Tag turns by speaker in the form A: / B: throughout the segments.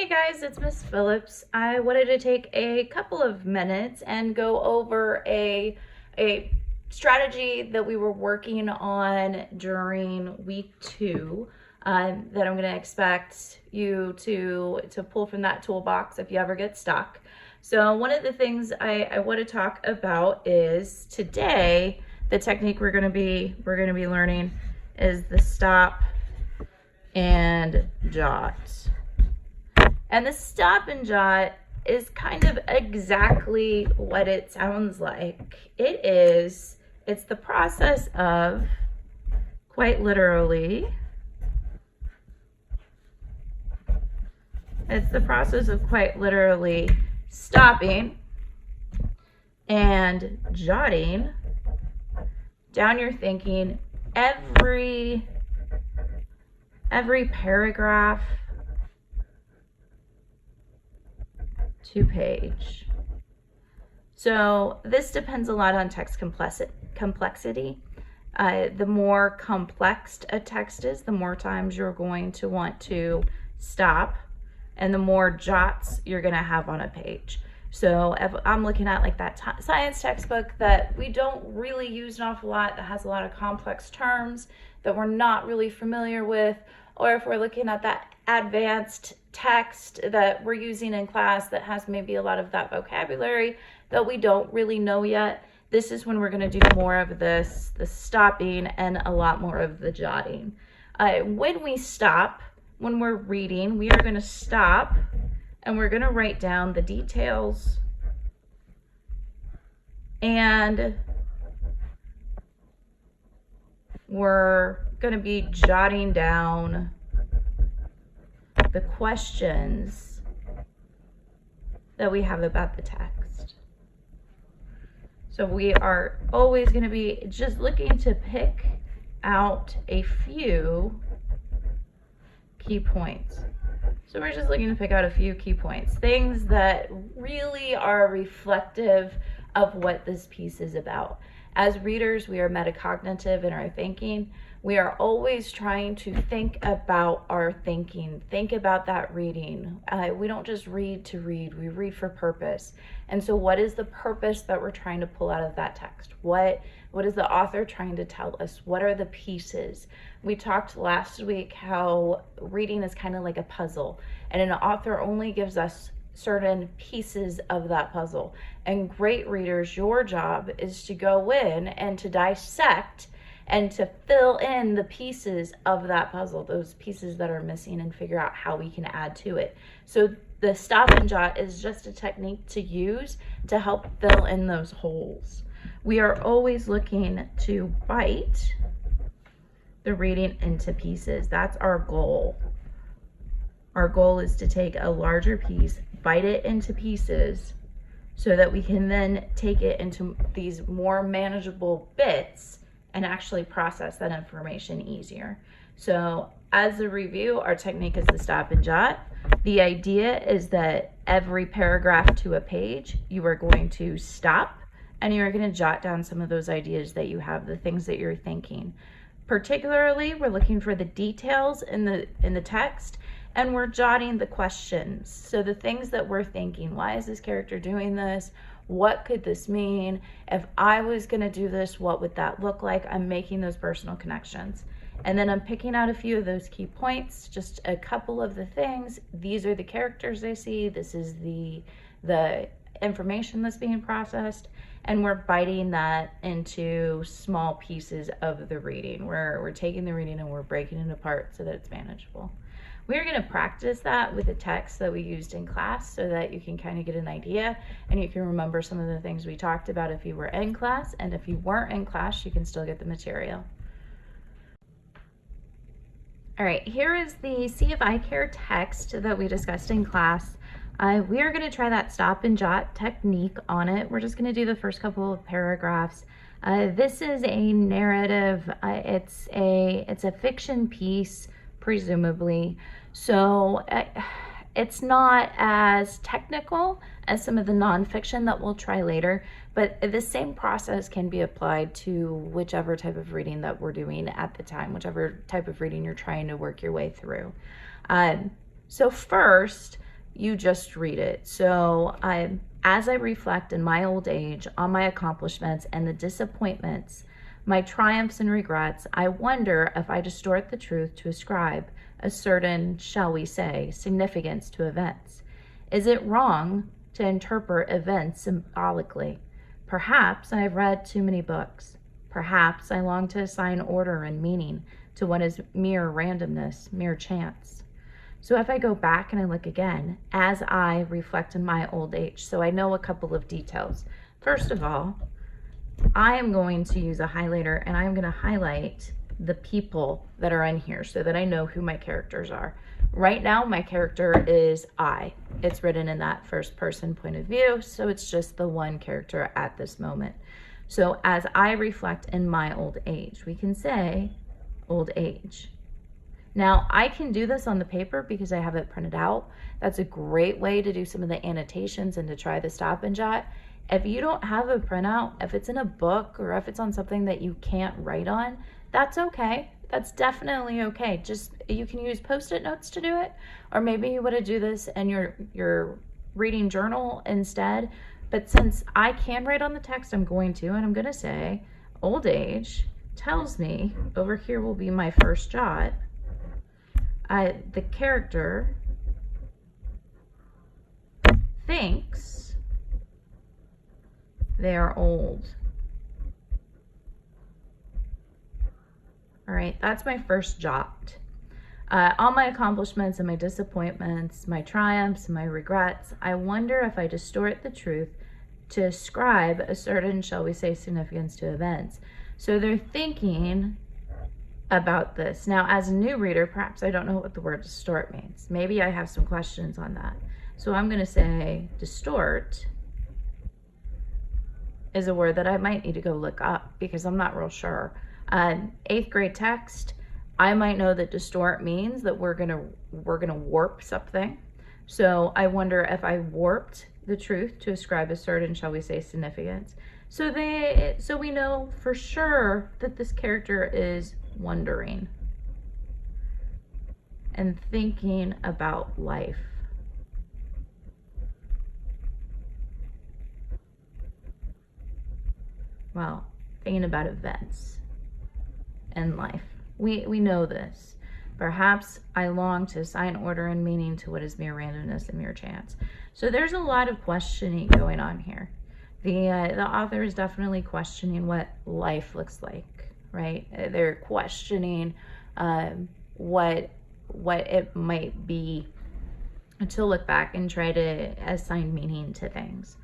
A: Hey guys, it's Miss Phillips. I wanted to take a couple of minutes and go over a strategy that we were working on during week 2 that I'm going to expect you to pull from that toolbox if you ever get stuck. So one of the things I want to talk about is today the technique we're going to be learning is the stop and jot. And the stop and jot is kind of exactly what it sounds like. It's the process of quite literally, stopping and jotting down your thinking every paragraph to page. So this depends a lot on text complexity. The more complex a text is, the more times you're going to want to stop and the more jots you're going to have on a page. So if I'm looking at like that science textbook that we don't really use an awful lot, that has a lot of complex terms that we're not really familiar with, or if we're looking at that advanced text that we're using in class that has maybe a lot of that vocabulary that we don't really know yet, this is when we're going to do more of the stopping and a lot more of the jotting. When we stop, when we're reading, we are going to stop and we're going to write down the details, and we're going to be jotting down the questions that we have about the text. So we are always going to be just looking to pick out a few key points. So we're just looking to pick out a few key points, things that really are reflective of what this piece is about. As readers, we are metacognitive in our thinking. We are always trying to think about our thinking, think about that reading. We don't just read to read, we read for purpose. And so what is the purpose that we're trying to pull out of that text? What is the author trying to tell us? What are the pieces? We talked last week how reading is kind of like a puzzle, and an author only gives us certain pieces of that puzzle. And great readers, your job is to go in and to dissect and to fill in the pieces of that puzzle, those pieces that are missing, and figure out how we can add to it. So the stop and jot is just a technique to use to help fill in those holes. We are always looking to bite the reading into pieces. That's our goal. Our goal is to take a larger piece, bite it into pieces, so that we can then take it into these more manageable bits and actually process that information easier. So as a review, our technique is the stop and jot. The idea is that every paragraph to a page, you are going to stop and you're going to jot down some of those ideas that you have, the things that you're thinking. Particularly, we're looking for the details in the text, and we're jotting the questions. So the things that we're thinking, why is this character doing this? What could this mean? If I was going to do this, what would that look like? I'm making those personal connections. And then I'm picking out a few of those key points, just a couple of the things. These are the characters I see. This is the information that's being processed. And we're biting that into small pieces of the reading. We're taking the reading and we're breaking it apart so that it's manageable. We're going to practice that with the text that we used in class so that you can kind of get an idea and you can remember some of the things we talked about if you were in class, and if you weren't in class, you can still get the material. All right, here is the See If I Care text that we discussed in class. We are going to try that stop and jot technique on it. We're just going to do the first couple of paragraphs. This is a narrative. It's a fiction piece, presumably. So it's not as technical as some of the nonfiction that we'll try later, but the same process can be applied to whichever type of reading that we're doing at the time, whichever type of reading you're trying to work your way through. So first, you just read it. So as I reflect in my old age on my accomplishments and the disappointments, my triumphs and regrets, I wonder if I distort the truth to ascribe a certain, shall we say, significance to events. Is it wrong to interpret events symbolically? Perhaps I have read too many books. Perhaps I long to assign order and meaning to what is mere randomness, mere chance. So if I go back and I look again, as I reflect in my old age, so I know a couple of details. First of all, I am going to use a highlighter and I'm going to highlight the people that are in here so that I know who my characters are. Right now, my character is I. It's written in that first person point of view, so it's just the one character at this moment. So as I reflect in my old age, we can say old age. Now, I can do this on the paper because I have it printed out. That's a great way to do some of the annotations and to try the stop and jot. If you don't have a printout, if it's in a book or if it's on something that you can't write on, that's okay. That's definitely okay. Just, you can use Post-it notes to do it, or maybe you want to do this in your reading journal instead. But since I can write on the text, I'm going to, and I'm going to say old age tells me, over here will be my first jot, the character thinks they are old. All right, that's my first jot. All my accomplishments and my disappointments, my triumphs and my regrets, I wonder if I distort the truth to ascribe a certain, shall we say, significance to events. So they're thinking about this. Now, as a new reader, perhaps I don't know what the word distort means. Maybe I have some questions on that. So I'm going to say distort is a word that I might need to go look up because I'm not real sure. 8th grade text, I might know that distort means that we're gonna warp something. So I wonder if I warped the truth to ascribe a certain, shall we say, significance. So we know for sure that this character is wondering and thinking about life. Well, thinking about events in life. We know this. Perhaps I long to assign order and meaning to what is mere randomness and mere chance. So there's a lot of questioning going on here. The author is definitely questioning what life looks like, right? They're questioning what it might be to look back and try to assign meaning to things.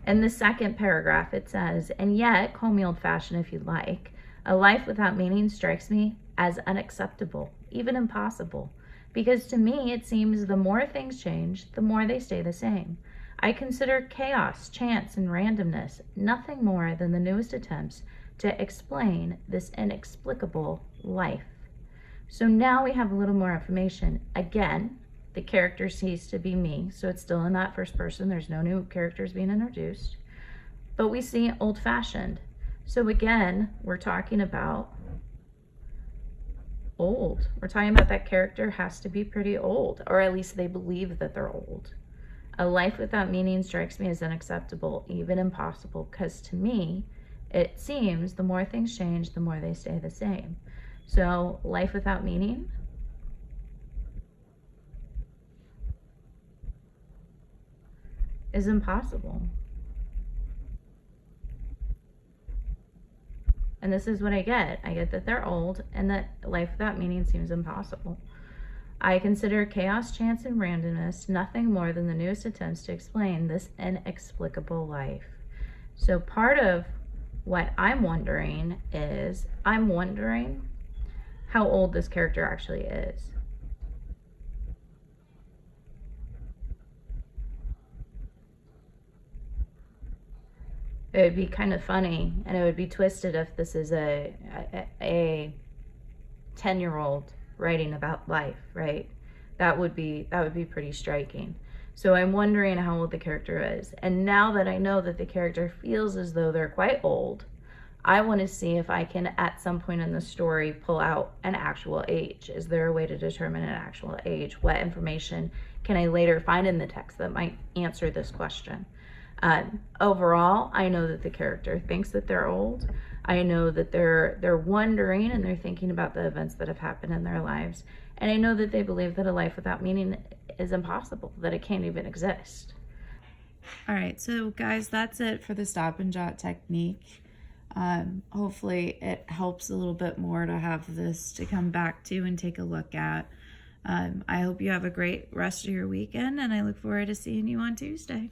A: In the second paragraph, it says, and yet, call me old-fashioned if you like, a life without meaning strikes me as unacceptable, even impossible, because to me it seems the more things change, the more they stay the same. I consider chaos, chance, and randomness nothing more than the newest attempts to explain this inexplicable life. So now we have a little more information. Again, the character ceased to be me, so it's still in that first person. There's no new characters being introduced. But we see old-fashioned. So again, we're talking about old. We're talking about that character has to be pretty old, or at least they believe that they're old. A life without meaning strikes me as unacceptable, even impossible, because to me, it seems the more things change, the more they stay the same. So life without meaning is impossible. And this is what I get. I get that they're old and that life without meaning seems impossible. I consider chaos, chance, and randomness nothing more than the newest attempts to explain this inexplicable life. So part of what I'm wondering is, I'm wondering how old this character actually is. It would be kind of funny, and it would be twisted if this is a 10-year-old writing about life, right? That would be pretty striking. So I'm wondering how old the character is. And now that I know that the character feels as though they're quite old, I want to see if I can, at some point in the story, pull out an actual age. Is there a way to determine an actual age? What information can I later find in the text that might answer this question? Overall, I know that the character thinks that they're old. I know that they're wondering and they're thinking about the events that have happened in their lives. And I know that they believe that a life without meaning is impossible, that it can't even exist. All right, so guys, that's it for the stop and jot technique. Hopefully it helps a little bit more to have this to come back to and take a look at. I hope you have a great rest of your weekend, and I look forward to seeing you on Tuesday.